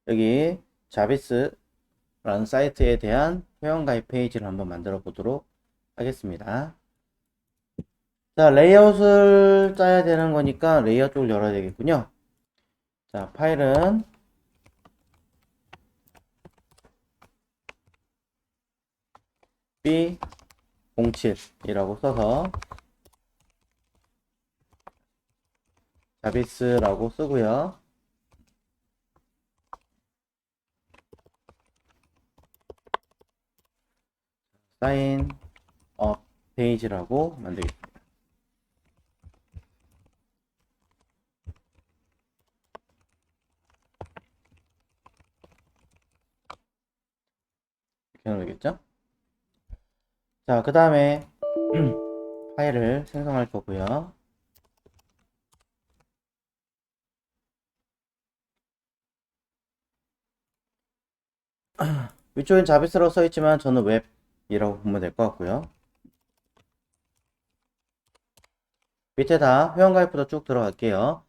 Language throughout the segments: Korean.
여기 자비스라는 사이트에 대한 회원가입 페이지를 한번 만들어 보도록 하겠습니다. 자, 레이아웃을 짜야 되는 거니까 레이아웃 쪽을 열어야 되겠군요. 자, 파일은 B07이라고 써서 자비스라고 쓰고요. 사인 업 페이지라고 만들겠습니다. 이렇게 하면 되겠죠? 자, 그 다음에 파일을 생성할 거고요. 위쪽엔 자비스라고 써있지만 저는 웹이라고 보면 될 것 같고요. 밑에다 회원가입부터 쭉 들어갈게요.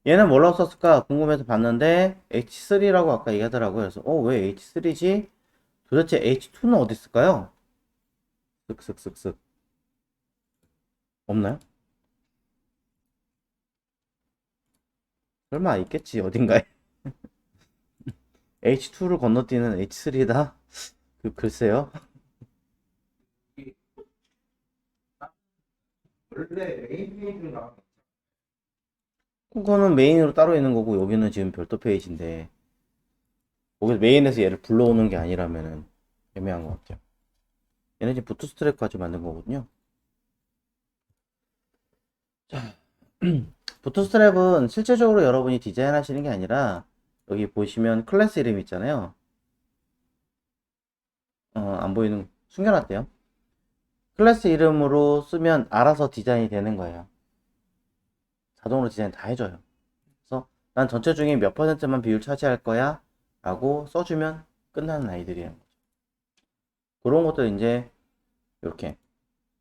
얘는 뭘로 썼을까 궁금해서 봤는데 H3라고 아까 얘기하더라고요. 그래서 왜 H3지? 도대체 H2는 어디 있을까요? 쓱쓱쓱쓱 없나요? 설마 있겠지 어딘가에. H2를 건너뛰는 H3다? 글쎄요. 원래 메인 페이지가 그거는 메인으로 따로 있는 거고 여기는 지금 별도 페이지인데 거기서 메인에서 얘를 불러오는 게 아니라면은 애매한 것 같아요. 얘는 지금 부트스트랩까지 만든 거거든요. 자, 부트스트랩은 실제적으로 여러분이 디자인 하시는 게 아니라 여기 보시면 클래스 이름 있잖아요. 안 보이는 숨겨놨대요. 클래스 이름으로 쓰면 알아서 디자인이 되는 거예요. 자동으로 디자인 다 해줘요. 그래서 난 전체 중에 몇 퍼센트만 비율 차지할 거야 라고 써주면 끝나는 아이들이에요. 그런 것들 이제 이렇게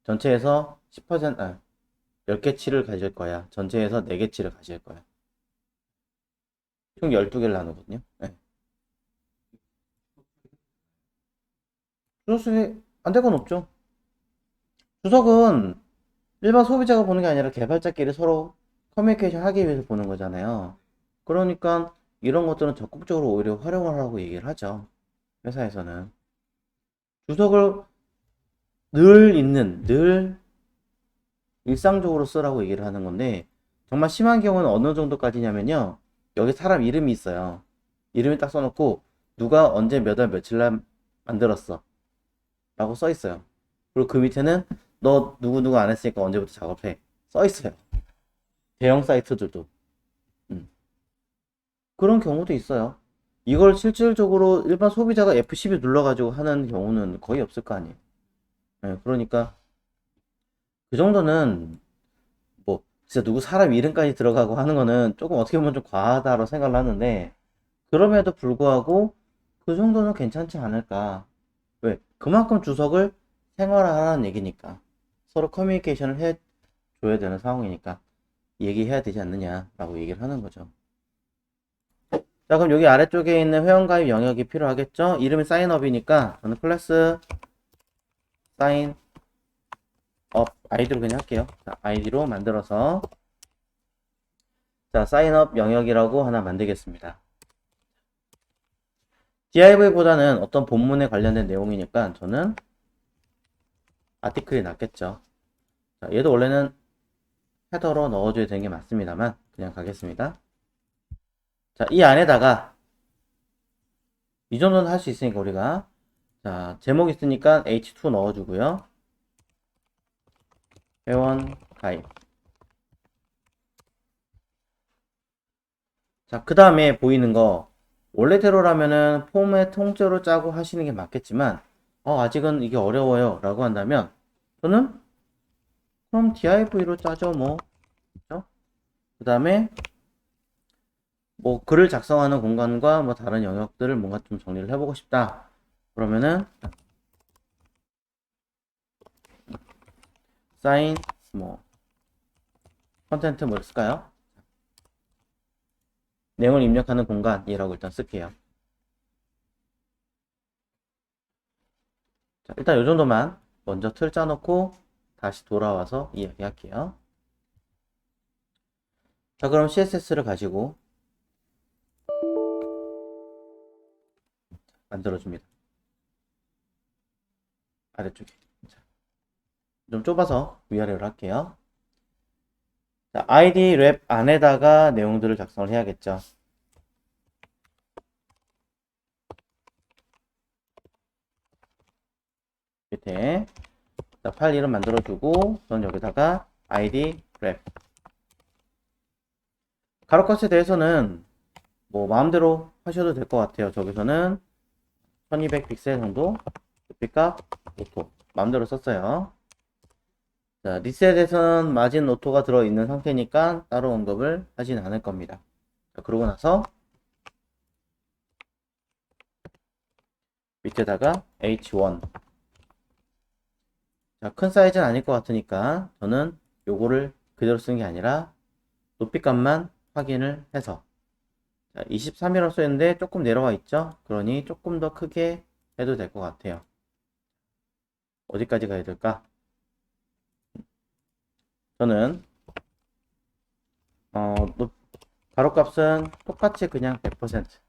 전체에서 10%, 10개치를 가질 거야. 전체에서 4개치를 가질 거야. 총 12개를 나누거든요. 네. 주석이 안 될 건 없죠. 주석은 일반 소비자가 보는 게 아니라 개발자끼리 서로 커뮤니케이션 하기 위해서 보는 거잖아요. 그러니까 이런 것들은 적극적으로 오히려 활용을 하라고 얘기를 하죠. 회사에서는. 주석을 늘 일상적으로 쓰라고 얘기를 하는 건데, 정말 심한 경우는 어느 정도까지냐면요. 여기 사람 이름이 있어요. 이름이 딱 써놓고, 누가 언제 몇 월 며칠 날 만들었어. 라고 써 있어요. 그리고 그 밑에는 너 누구누구 안 했으니까 언제부터 작업해. 써 있어요. 대형 사이트들도. 음. 그런 경우도 있어요. 이걸 실질적으로 일반 소비자가 F12 눌러가지고 하는 경우는 거의 없을 거 아니에요. 네, 그러니까 그 정도는 뭐 진짜 누구 사람 이름까지 들어가고 하는 거는 조금 어떻게 보면 좀 과하다고 생각을 하는데 그럼에도 불구하고 그 정도는 괜찮지 않을까. 왜? 그만큼 주석을 생활화하라는 얘기니까. 서로 커뮤니케이션을 해줘야 되는 상황이니까 얘기해야 되지 않느냐라고 얘기를 하는 거죠. 자, 그럼 여기 아래쪽에 있는 회원가입 영역이 필요하겠죠? 이름이 사인업이니까 저는 클래스 사인업 아이디로 그냥 할게요. 자, 아이디로 만들어서 자, 사인업 영역이라고 하나 만들겠습니다. DIV보다는 어떤 본문에 관련된 내용이니까 저는 아티클이 낫겠죠. 자, 얘도 원래는 헤더로 넣어줘야 되는 게 맞습니다만 그냥 가겠습니다. 자, 이 안에다가 이 정도는 할 수 있으니까 우리가 자, 제목 있으니까 H2 넣어주고요. 회원 가입. 자, 그 다음에 보이는 거 원래대로라면은 폼에 통째로 짜고 하시는 게 맞겠지만 아직은 이게 어려워요 라고 한다면 저는 그럼 DIV로 짜죠 뭐. 그 다음에 뭐 글을 작성하는 공간과 뭐 다른 영역들을 뭔가 좀 정리를 해보고 싶다. 그러면은 사인 뭐 컨텐트 뭐 쓸까요? 내용을 입력하는 공간이라고 일단 쓸게요. 자, 일단 이 정도만 먼저 틀 짜놓고 다시 돌아와서 이야기할게요. 자, 그럼 CSS를 가지고 만들어줍니다. 아래쪽에. 자, 좀 좁아서 위아래로 할게요. 자, ID 랩 안에다가 내용들을 작성을 해야겠죠. 밑에 자, 파일 이름 만들어주고 저는 여기다가 ID 랩 가로값에 대해서는 뭐 마음대로 하셔도 될 것 같아요. 저기서는 1200 픽셀 정도 높이값 오토 마음대로 썼어요. 자, 리셋에서는 마진 오토가 들어있는 상태니까 따로 언급을 하진 않을 겁니다. 자, 그러고 나서 밑에다가 H1 자, 큰 사이즈는 아닐 것 같으니까 저는 요거를 그대로 쓰는 게 아니라 높이값만 확인을 해서 자, 23이라고 써있는데 조금 내려와 있죠? 그러니 조금 더 크게 해도 될 것 같아요. 어디까지 가야 될까? 저는 어, 가로값은 똑같이 그냥 100%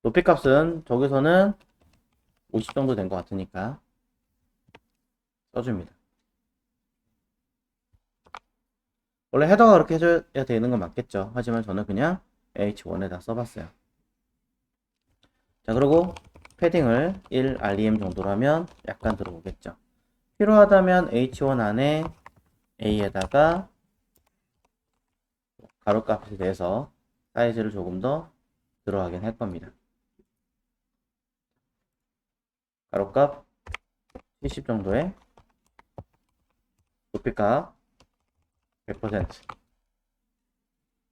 높이값은 저기서는 50 정도 된 것 같으니까 써줍니다. 원래 헤더가 그렇게 해줘야 되는 건 맞겠죠. 하지만 저는 그냥 H1에다 써봤어요. 자, 그리고 패딩을 1 REM 정도로 하면 약간 들어오겠죠. 필요하다면 H1 안에 A에다가 가로값에 대해서 사이즈를 조금 더 들어가긴 할 겁니다. 가로값 70 정도의 높이값 100%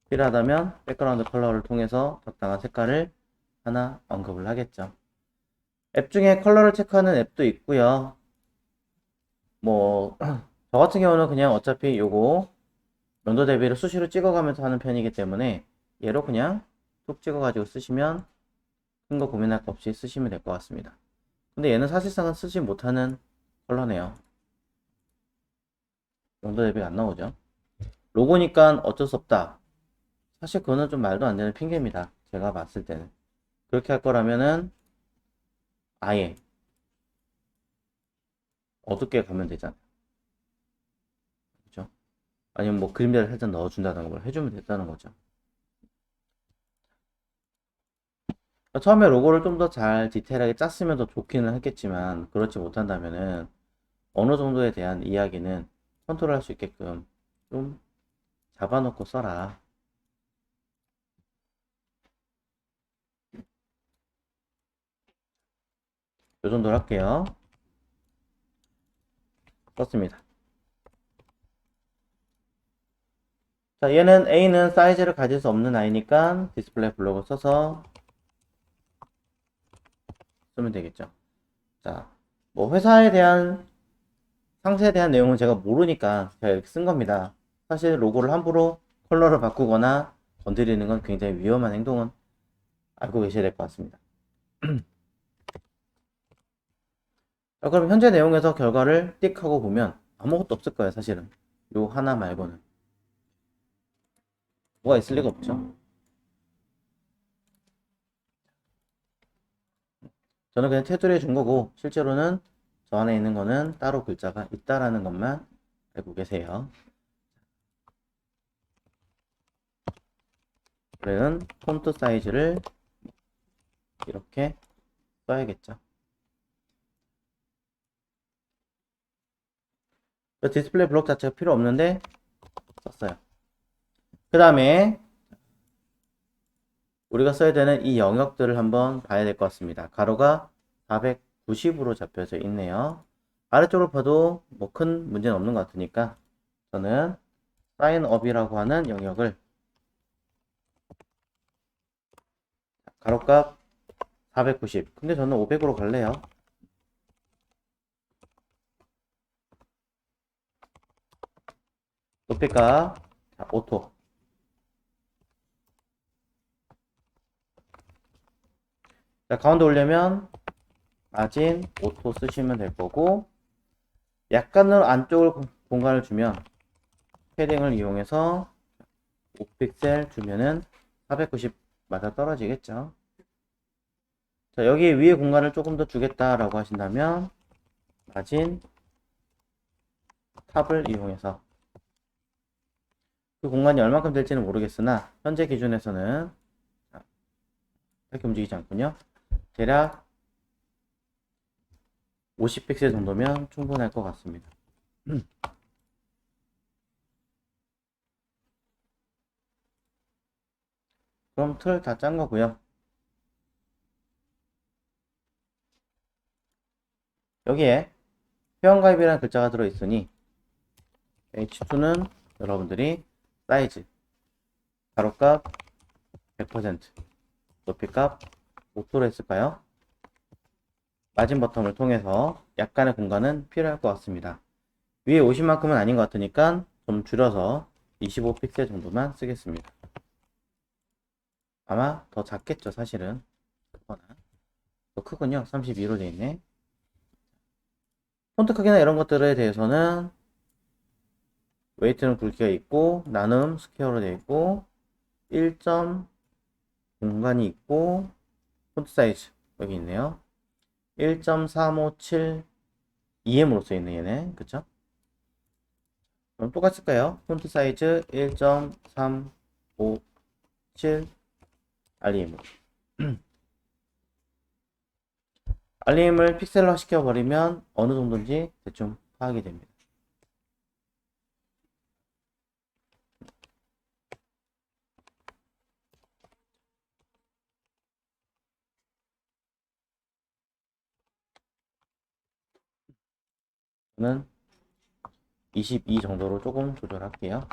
필요하다면 백그라운드 컬러를 통해서 적당한 색깔을 하나 언급을 하겠죠. 앱 중에 컬러를 체크하는 앱도 있고요. 뭐 저 같은 경우는 그냥 어차피 요거 명도 대비를 수시로 찍어가면서 하는 편이기 때문에 얘로 그냥 툭 찍어가지고 쓰시면 큰 거 고민할 거 없이 쓰시면 될 것 같습니다. 근데 얘는 사실상은 쓰지 못하는 컬러네요. 명도 대비가 안 나오죠. 로고니까 어쩔 수 없다. 사실 그거는 좀 말도 안 되는 핑계입니다. 제가 봤을 때는. 그렇게 할 거라면은 아예 어둡게 가면 되잖아요. 그죠? 아니면 뭐 그림자를 살짝 넣어준다는 걸 해주면 됐다는 거죠. 처음에 로고를 좀 더 잘 디테일하게 짰으면 더 좋기는 했겠지만 그렇지 못한다면은 어느 정도에 대한 이야기는 컨트롤할 수 있게끔 좀 잡아놓고 써라. 요 정도로 할게요. 썼습니다. 자, 얘는 A는 사이즈를 가질 수 없는 아이니까 디스플레이 블록을 써서 쓰면 되겠죠. 자, 뭐 회사에 대한 상세에 대한 내용은 제가 모르니까 제가 이렇게 쓴 겁니다. 사실 로고를 함부로 컬러를 바꾸거나 건드리는 건 굉장히 위험한 행동은 알고 계셔야 될 것 같습니다. 자, 그럼 현재 내용에서 결과를 띡 하고 보면 아무것도 없을 거예요, 사실은. 요 하나 말고는. 뭐가 있을 리가 없죠. 저는 그냥 테두리에 준 거고, 실제로는 저 안에 있는 거는 따로 글자가 있다라는 것만 알고 계세요. 그래는 폰트 사이즈를 이렇게 써야겠죠. 디스플레이 블록 자체가 필요 없는데 썼어요. 그 다음에 우리가 써야 되는 이 영역들을 한번 봐야 될 것 같습니다. 가로가 490으로 잡혀져 있네요. 아래쪽으로 봐도 뭐 큰 문제는 없는 것 같으니까 저는 사인업이라고 하는 영역을 가로값 490 근데 저는 500으로 갈래요. 높이값 오토 자, 가운데 오려면 마진 오토 쓰시면 될 거고, 약간은 안쪽을 공간을 주면 패딩을 이용해서 5픽셀 주면은 490 맞아 떨어지겠죠. 자, 여기 위에 공간을 조금 더 주겠다라고 하신다면 마진 탑을 이용해서 그 공간이 얼마큼 될지는 모르겠으나 현재 기준에서는 이렇게 움직이지 않군요. 대략 50픽셀 정도면 충분할 것 같습니다. 그럼 틀 다 짠 거고요. 여기에 회원가입이라는 글자가 들어있으니 H2는 여러분들이 사이즈, 가로값 100%, 높이값 5%로 했을까요? 마진 버튼을 통해서 약간의 공간은 필요할 것 같습니다. 위에 50만큼은 아닌 것 같으니까 좀 줄여서 25픽셀 정도만 쓰겠습니다. 아마 더 작겠죠, 사실은. 크거나. 더 크군요. 32로 되어 있네. 폰트 크기나 이런 것들에 대해서는 웨이트는 굵기가 있고 나눔 스퀘어로 되어 있고 1점 공간이 있고 폰트 사이즈 여기 있네요. 1.357 EM으로 써있네 얘네. 그쵸? 그럼 똑같을까요? 폰트 사이즈 1.357 REM으로 REM을 픽셀화 시켜버리면 어느 정도인지 대충 파악이 됩니다. 저는 22 정도로 조금 조절할게요.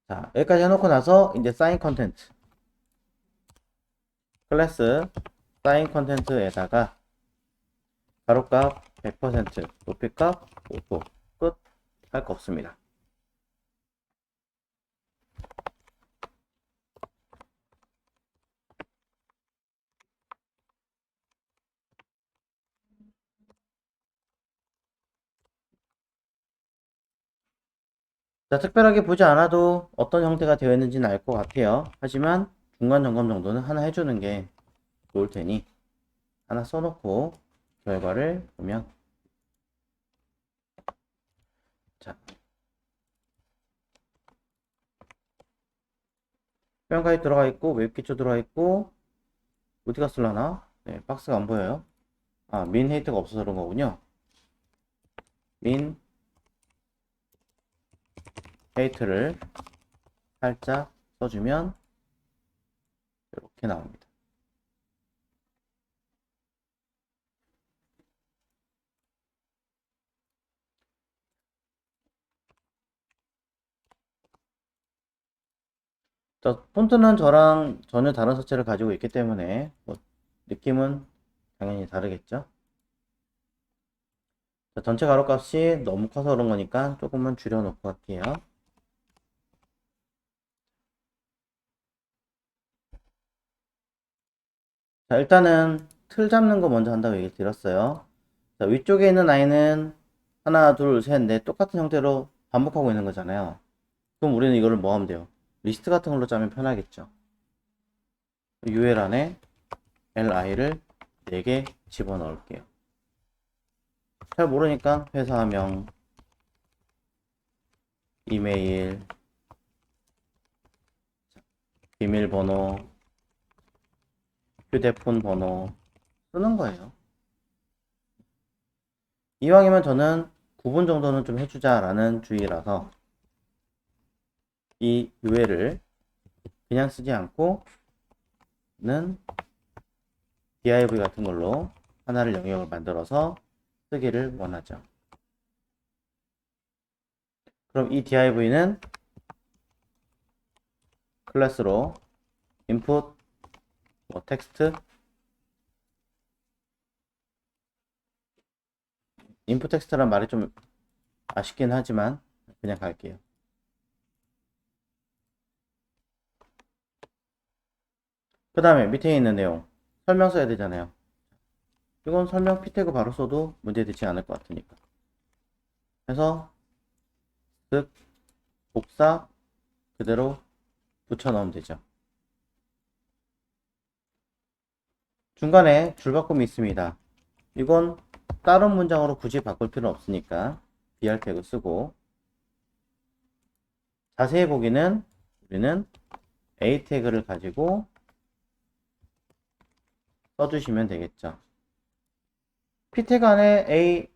자, 여기까지 해놓고 나서 이제 사인 컨텐트 클래스 사인 컨텐트에다가 가로값 100%, 높이값 5%, 끝. 할 거 없습니다. 자, 특별하게 보지 않아도 어떤 형태가 되어 있는지는 알 것 같아요. 하지만 중간 점검 정도는 하나 해주는 게 좋을 테니 하나 써놓고 결과를 보면 자, 표현가입 들어가 있고 웹 기초 들어가 있고 어디 갔을라나? 네, 박스가 안 보여요. 아, 민 헤이트가 없어서 그런 거군요. 민 헤이트를 살짝 써주면 이렇게 나옵니다. 자, 폰트는 저랑 전혀 다른 색채를 가지고 있기 때문에 뭐 느낌은 당연히 다르겠죠. 자, 전체 가로값이 너무 커서 그런 거니까 조금만 줄여놓고 할게요. 자, 일단은 틀 잡는 거 먼저 한다고 얘기 드렸어요. 자, 위쪽에 있는 아이는 하나, 둘, 셋, 넷 똑같은 형태로 반복하고 있는 거잖아요. 그럼 우리는 이거를 뭐 하면 돼요? 리스트 같은 걸로 짜면 편하겠죠. UL 안에 LI를 4개 집어넣을게요. 잘 모르니까 회사명, 이메일, 비밀번호, 휴대폰 번호 쓰는 거예요. 이왕이면 저는 구분 정도는 좀 해주자라는 주의라서 이 UL을 그냥 쓰지 않고 는 div 같은 걸로 하나를 영역을 만들어서 쓰기를 원하죠. 그럼 이 div는 클래스로 input 뭐 텍스트 input 텍스트란 말이 좀 아쉽긴 하지만 그냥 갈게요. 그 다음에 밑에 있는 내용 설명 써야 되잖아요. 이건 설명 p 태그 바로 써도 문제되지 않을 것 같으니까. 그래서 즉 복사 그대로 붙여 넣으면 되죠. 중간에 줄바꿈이 있습니다. 이건 다른 문장으로 굳이 바꿀 필요는 없으니까 BR 태그 쓰고, 자세히 보기는 우리는 A 태그를 가지고 써주시면 되겠죠. P 태그 안에 A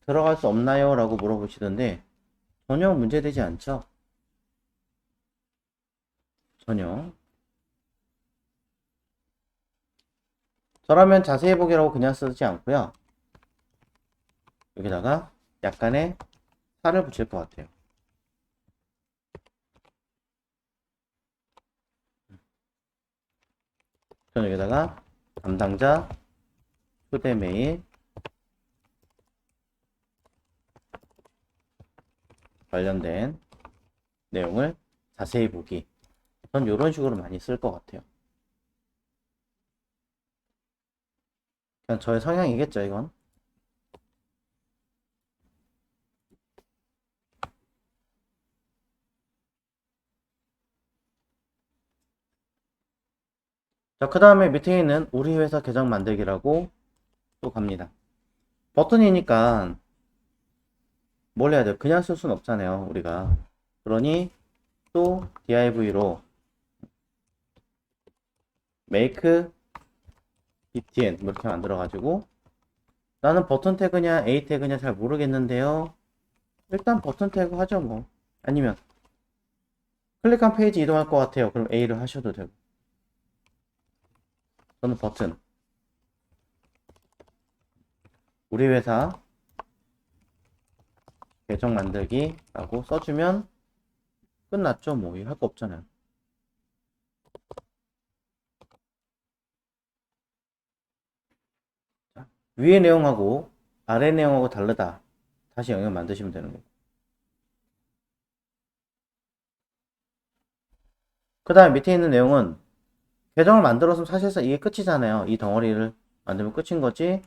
들어갈 수 없나요? 라고 물어보시던데 전혀 문제되지 않죠? 전혀. 저라면 자세히 보기라고 그냥 쓰지 않고요. 여기다가 약간의 살을 붙일 것 같아요. 저는 여기다가 담당자 초대 메일 관련된 내용을 자세히 보기. 전 이런 식으로 많이 쓸 것 같아요. 그냥 저의 성향이겠죠, 이건. 자, 그 다음에 밑에 있는 우리 회사 계정 만들기라고 또 갑니다. 버튼이니까 뭘 해야 돼요? 그냥 쓸 수는 없잖아요, 우리가. 그러니 또 div로 make btn 뭐 이렇게 만들어가지고, 나는 버튼 태그냐 A 태그냐 잘 모르겠는데요. 일단 버튼 태그 하죠 뭐. 아니면 클릭한 페이지 이동할 것 같아요. 그럼 A를 하셔도 되고. 저는 버튼. 우리 회사 계정 만들기라고 써주면 끝났죠. 뭐 할 거 없잖아요. 자, 위의 내용하고 아래 내용하고 다르다. 다시 영역 만드시면 되는 거고. 그 다음에 밑에 있는 내용은 계정을 만들었으면 사실상 이게 끝이잖아요. 이 덩어리를 만들면 끝인 거지.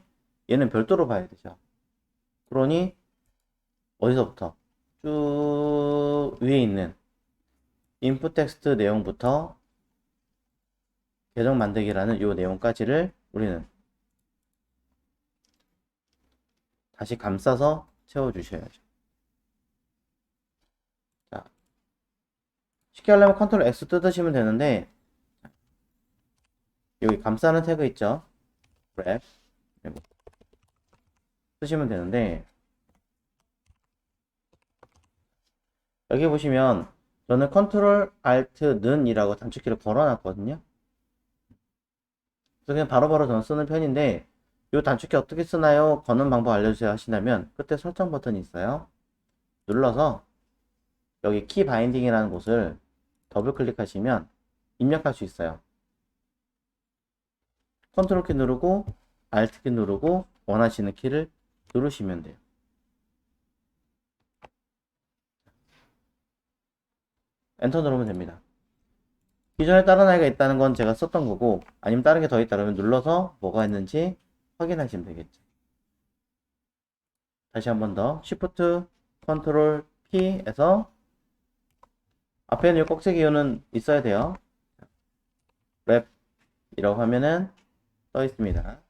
얘는 별도로 봐야 되죠. 그러니 어디서부터 쭉 위에 있는 인풋 텍스트 내용부터 계정 만들기라는 이 내용까지를 우리는 다시 감싸서 채워주셔야죠. 자, 쉽게 하려면 컨트롤 X 뜯으시면 되는데, 여기 감싸는 태그 있죠? wrap 쓰시면 되는데, 여기 보시면 저는 컨트롤 알트 는 이라고 단축키를 걸어놨거든요. 그래서 그냥 바로바로 저는 쓰는 편인데, 이 단축키 어떻게 쓰나요? 거는 방법 알려주세요 하신다면 끝에 설정 버튼이 있어요. 눌러서 여기 키 바인딩이라는 곳을 더블 클릭하시면 입력할 수 있어요. 컨트롤 키 누르고 알트 키 누르고 원하시는 키를 누르시면 돼요. 엔터 누르면 됩니다. 기존에 다른 아이가 있다는 건 제가 썼던 거고, 아니면 다른 게 더 있다 그러면 눌러서 뭐가 있는지 확인하시면 되겠죠. 다시 한 번 더 Shift 컨트롤 P에서 앞에 있는 꼭지기 이유는 있어야 돼요. 랩이라고 하면은 떠 있습니다.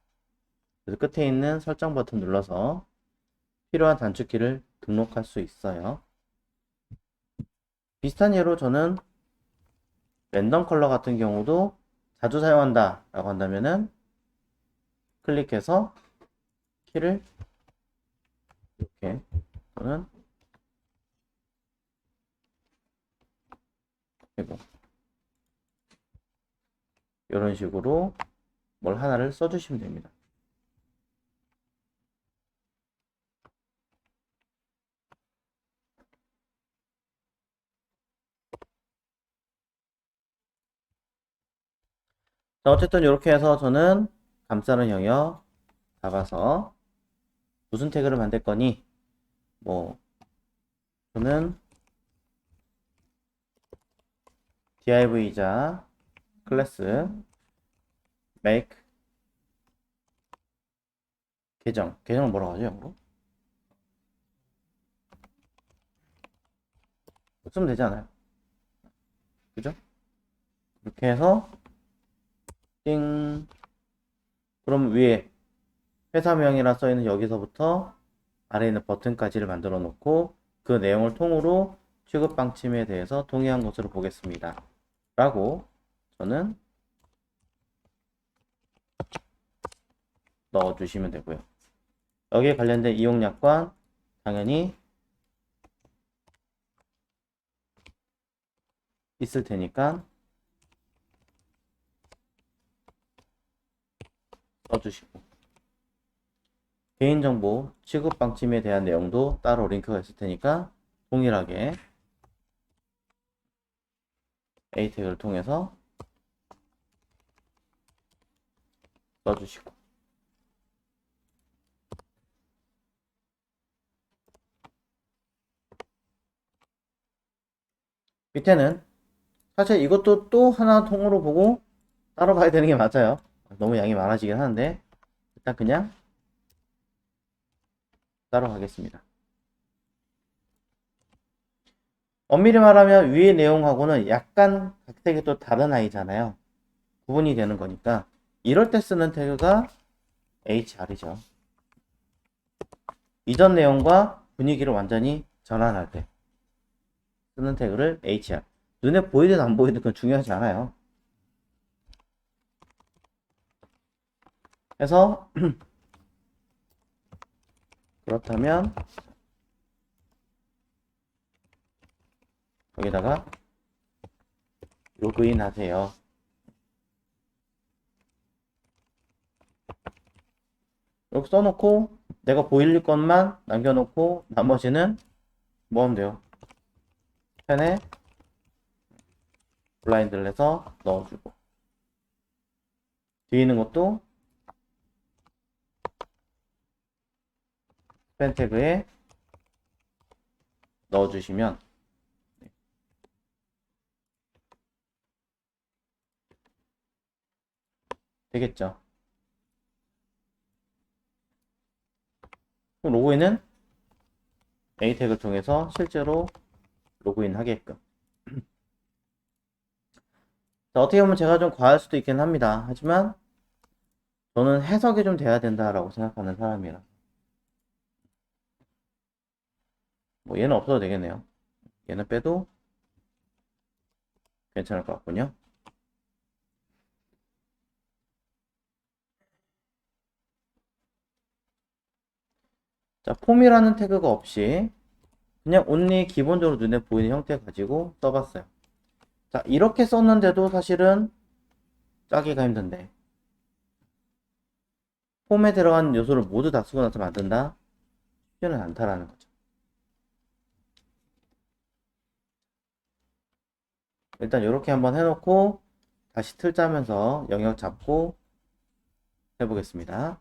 그래서 끝에 있는 설정 버튼 눌러서 필요한 단축키를 등록할 수 있어요. 비슷한 예로 저는 랜덤 컬러 같은 경우도 자주 사용한다 라고 한다면은 클릭해서 키를 이렇게, 또는 그리고 이런 식으로 뭘 하나를 써주시면 됩니다. 자, 어쨌든 이렇게 해서 저는 감싸는 영역 잡아서 무슨 태그를 만들 거니, 뭐 저는 div이자 클래스 make 계정을 뭐라고 하죠, 영어로? 쓰면 되지 않아요? 그죠? 이렇게 해서 띵. 그럼 위에 회사명이라 써있는 여기서부터 아래에 있는 버튼까지를 만들어 놓고 그 내용을 통으로 취급 방침에 대해서 동의한 것으로 보겠습니다. 라고 저는 넣어주시면 되고요. 여기에 관련된 이용약관 당연히 있을 테니까 써주시고, 개인정보 취급 방침에 대한 내용도 따로 링크가 있을 테니까 동일하게 A 태그를 통해서 써주시고, 밑에는 사실 이것도 또 하나 통으로 보고 따로 봐야 되는 게 맞아요. 너무 양이 많아지긴 하는데 일단 그냥 따로 가겠습니다. 엄밀히 말하면 위의 내용하고는 약간 각색이 또 다른 아이잖아요. 구분이 되는 거니까 이럴 때 쓰는 태그가 HR이죠. 이전 내용과 분위기를 완전히 전환할 때 쓰는 태그를 HR. 눈에 보이든 안 보이든 그건 중요하지 않아요. 그래서 그렇다면 여기다가 로그인 하세요. 이렇게 써놓고 내가 보일 것만 남겨놓고 나머지는 뭐 하면 돼요? 펜에 블라인드를 해서 넣어주고, 뒤에 있는 것도 펜 태그에 넣어주시면 되겠죠. 그럼 로그인은 A 태그를 통해서 실제로 로그인 하게끔. 자, 어떻게 보면 제가 좀 과할 수도 있긴 합니다. 하지만 저는 해석이 좀 돼야 된다라고 생각하는 사람이라. 뭐 얘는 없어도 되겠네요. 얘는 빼도 괜찮을 것 같군요. 자, 폼이라는 태그가 없이 그냥 only 기본적으로 눈에 보이는 형태 가지고 써봤어요. 자, 이렇게 썼는데도 사실은 짜기가 힘든데 폼에 들어간 요소를 모두 다 쓰고 나서 만든다? 쉽지는 않다라는 거죠. 일단 이렇게 한번 해놓고 다시 틀 짜면서 영역 잡고 해보겠습니다.